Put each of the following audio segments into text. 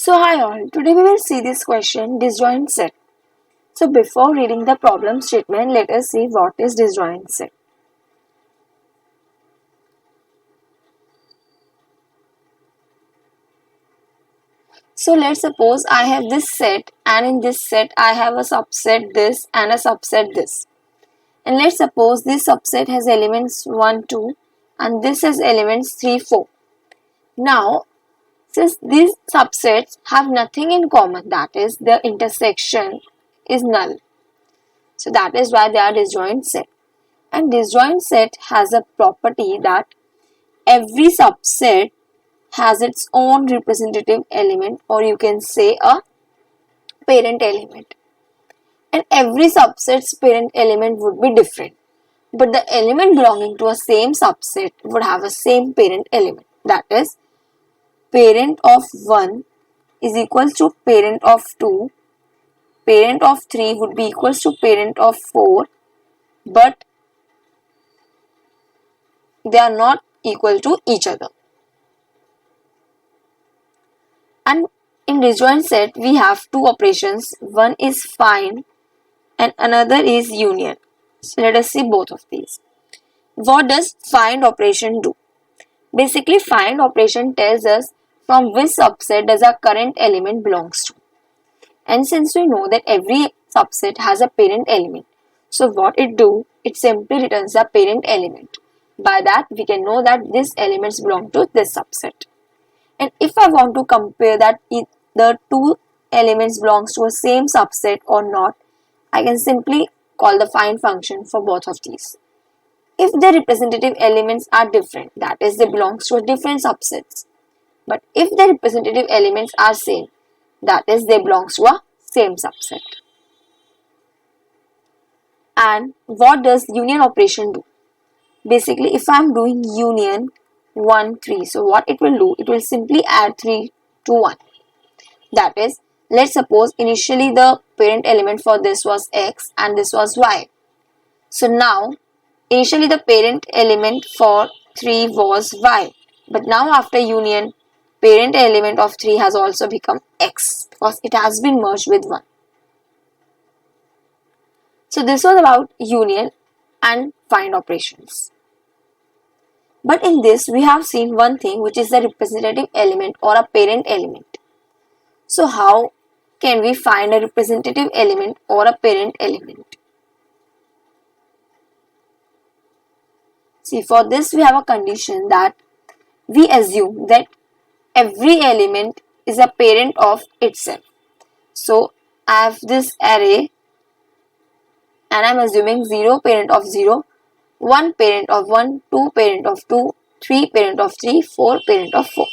So hi all, today we will see this question disjoint set. So before reading the problem statement, let us see what is disjoint set. So let's suppose I have this set and in this set I have a subset this and a subset this. And let's suppose this subset has elements 1, 2 and this has elements 3, 4. Now since these subsets have nothing in common, that is the intersection is null. So that is why they are disjoint set. And disjoint set has a property that every subset has its own representative element, or you can say a parent element. And every subset's parent element would be different. But the element belonging to a same subset would have a same parent element. That is, parent of 1 is equals to parent of 2. Parent of 3 would be equals to parent of 4. But they are not equal to each other. And in disjoint set, we have two operations. One is find and another is union. So let us see both of these. What does find operation do? Basically, find operation tells us from which subset does our current element belongs to. And since we know that every subset has a parent element, so what it do? It simply returns the parent element. By that, we can know that these elements belong to this subset. And if I want to compare that the two elements belongs to a same subset or not, I can simply call the find function for both of these. If the representative elements are different, that is they belongs to a different subsets. But if the representative elements are same, that is they belongs to a same subset. And what does union operation do? Basically, if I am doing union 1, 3, so what it will do? It will simply add 3 to 1. That is, let's suppose initially the parent element for this was x and this was y. So now, initially the parent element for 3 was y. But now after union, parent element of 3 has also become x because it has been merged with 1. So this was about union and find operations. But in this, we have seen one thing, which is the representative element or a parent element. So how can we find a representative element or a parent element? See, for this we have a condition that we assume that every element is a parent of itself. So I have this array and I am assuming 0 parent of 0, 1 parent of 1, 2 parent of 2, 3 parent of 3, 4 parent of 4.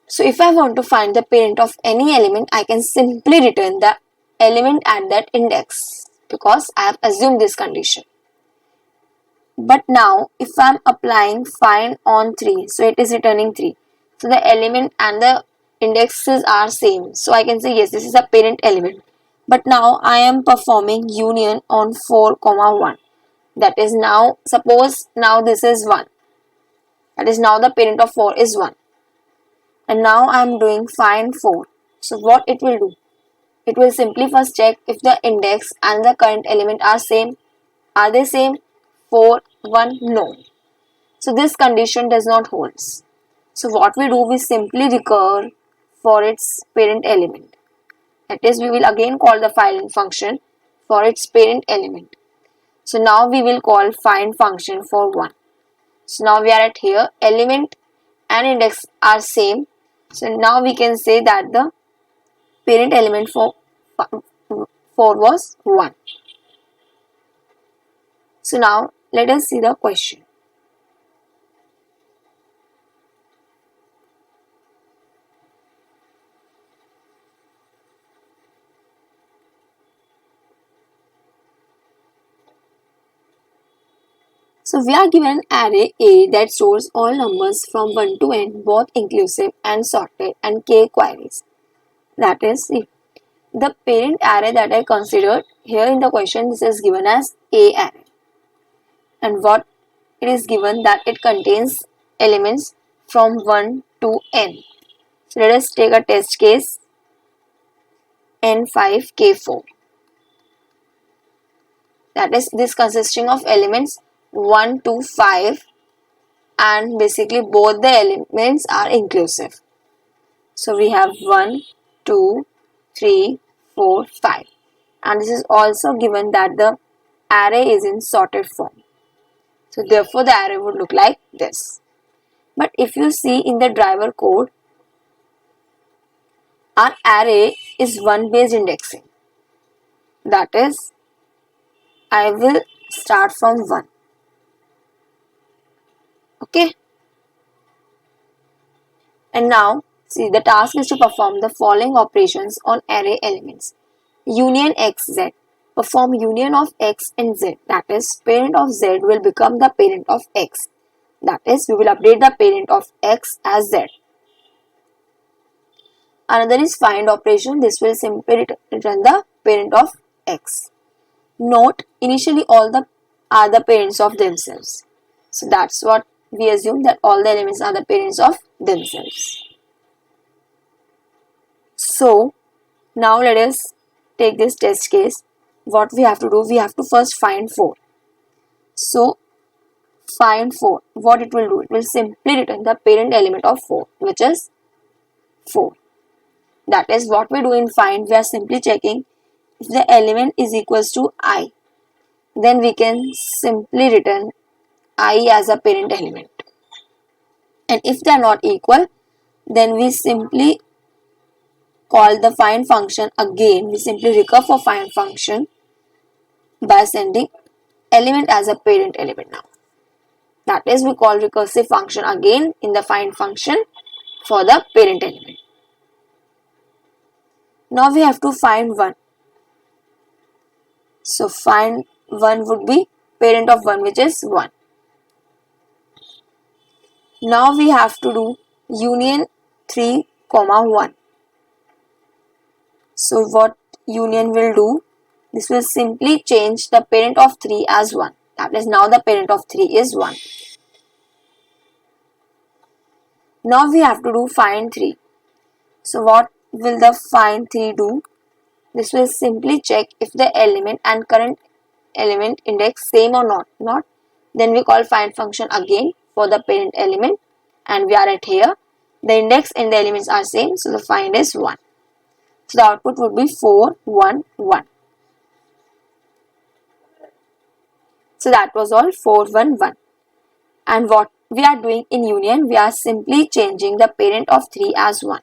So if I want to find the parent of any element, I can simply return the element at that index because I have assumed this condition. But now if I am applying find on 3, so it is returning 3. So the element and the indexes are same. So I can say yes, this is a parent element. But now I am performing union on 4, 1. That is now, suppose now this is 1. That is now the parent of 4 is 1. And now I am doing find 4. So what it will do? It will simply first check if the index and the current element are same. Are they same? 4, 1, no. So this condition does not hold. So what we do, we simply recur for its parent element. That is, we will again call the find function for its parent element. So now we will call find function for 1. So now we are at here, element and index are same. So now we can say that the parent element for 4 was 1. So now let us see the question. So we are given an array A that stores all numbers from 1 to n, both inclusive and sorted, and k queries. That is the parent array that I considered here in the question. This is given as A array. And what it is given that it contains elements from 1 to n. So let us take a test case N5K4. That is, this consisting of elements 1 to 5, and basically both the elements are inclusive. So we have 1, 2, 3, 4, 5, and this is also given that the array is in sorted form. So therefore the array would look like this. But if you see in the driver code, our array is 1 based indexing. That is, I will start from 1. Okay. And now see, the task is to perform the following operations on array elements. Union xz. Perform union of x and z. That is, parent of z will become the parent of x. That is, we will update the parent of x as z. Another is find operation. This will simply return the parent of x. Note, initially all the are the parents of themselves. So that's what we assume, that all the elements are the parents of themselves. So now let us take this test case. What we have to do, we have to first find 4. So find 4. What it will do? It will simply return the parent element of 4, which is 4. That is, what we do in find, we are simply checking if the element is equals to I. Then we can simply return I as a parent element. And if they are not equal, then we simply call the find function again. We simply recur for find function by sending element as a parent element now. That is, we call recursive function again in the find function for the parent element. Now we have to find 1. So find 1 would be parent of 1, which is 1. Now we have to do union 3, 1. So what union will do? This will simply change the parent of 3 as 1. That is, now the parent of 3 is 1. Now we have to do find 3. So what will the find 3 do? This will simply check if the element and current element index same or not. Then we call find function again for the parent element, and we are at here. The index and the elements are same, so the find is 1. So the output would be 4, 1, 1. So that was all, 4, 1, 1. And what we are doing in union, we are simply changing the parent of 3 as 1.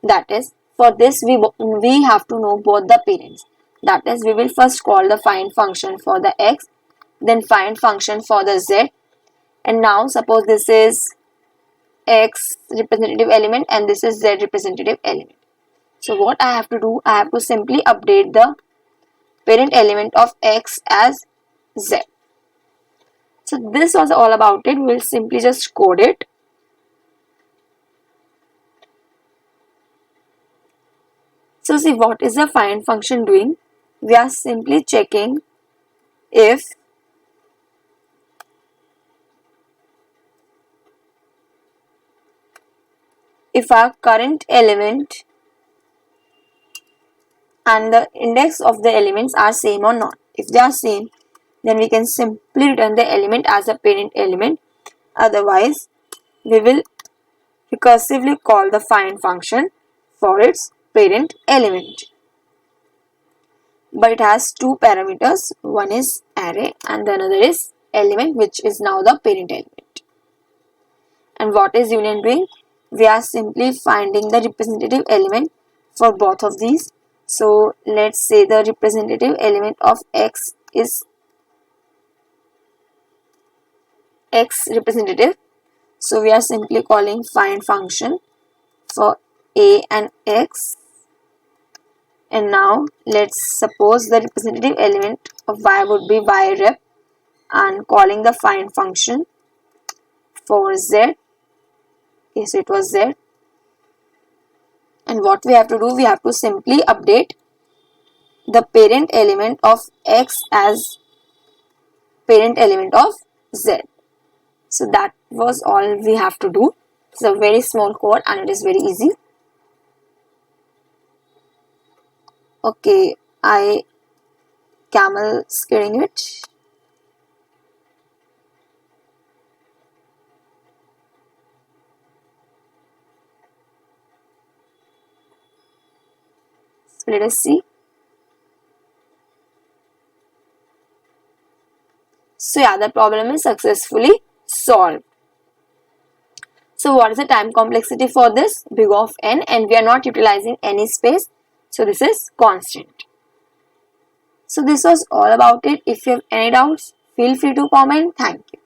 That is, for this we have to know both the parents. That is, we will first call the find function for the x, then find function for the z. And now suppose this is x representative element and this is z representative element. So what I have to do, I have to simply update the parent element of x as z. So this was all about it. We will simply just code it. So see, what is the find function doing? We are simply checking if our current element and the index of the elements are same or not. If they are same, then we can simply return the element as a parent element. Otherwise, we will recursively call the find function for its parent element. But it has two parameters. One is array and the another is element, which is now the parent element. And what is union doing? We are simply finding the representative element for both of these. So let's say the representative element of x is x representative. So we are simply calling find function for a and x. And now let's suppose the representative element of y would be y rep, and calling the find function for z. Yes, it was z. And what we have to do, we have to simply update the parent element of x as parent element of z. So that was all we have to do. It's a very small code and it is very easy. Okay, I camel skidding it. So let us see. So yeah, the problem is successfully solved. So what is the time complexity for this? Big of n, and we are not utilizing any space. So this is constant. So this was all about it. If you have any doubts, feel free to comment. Thank you.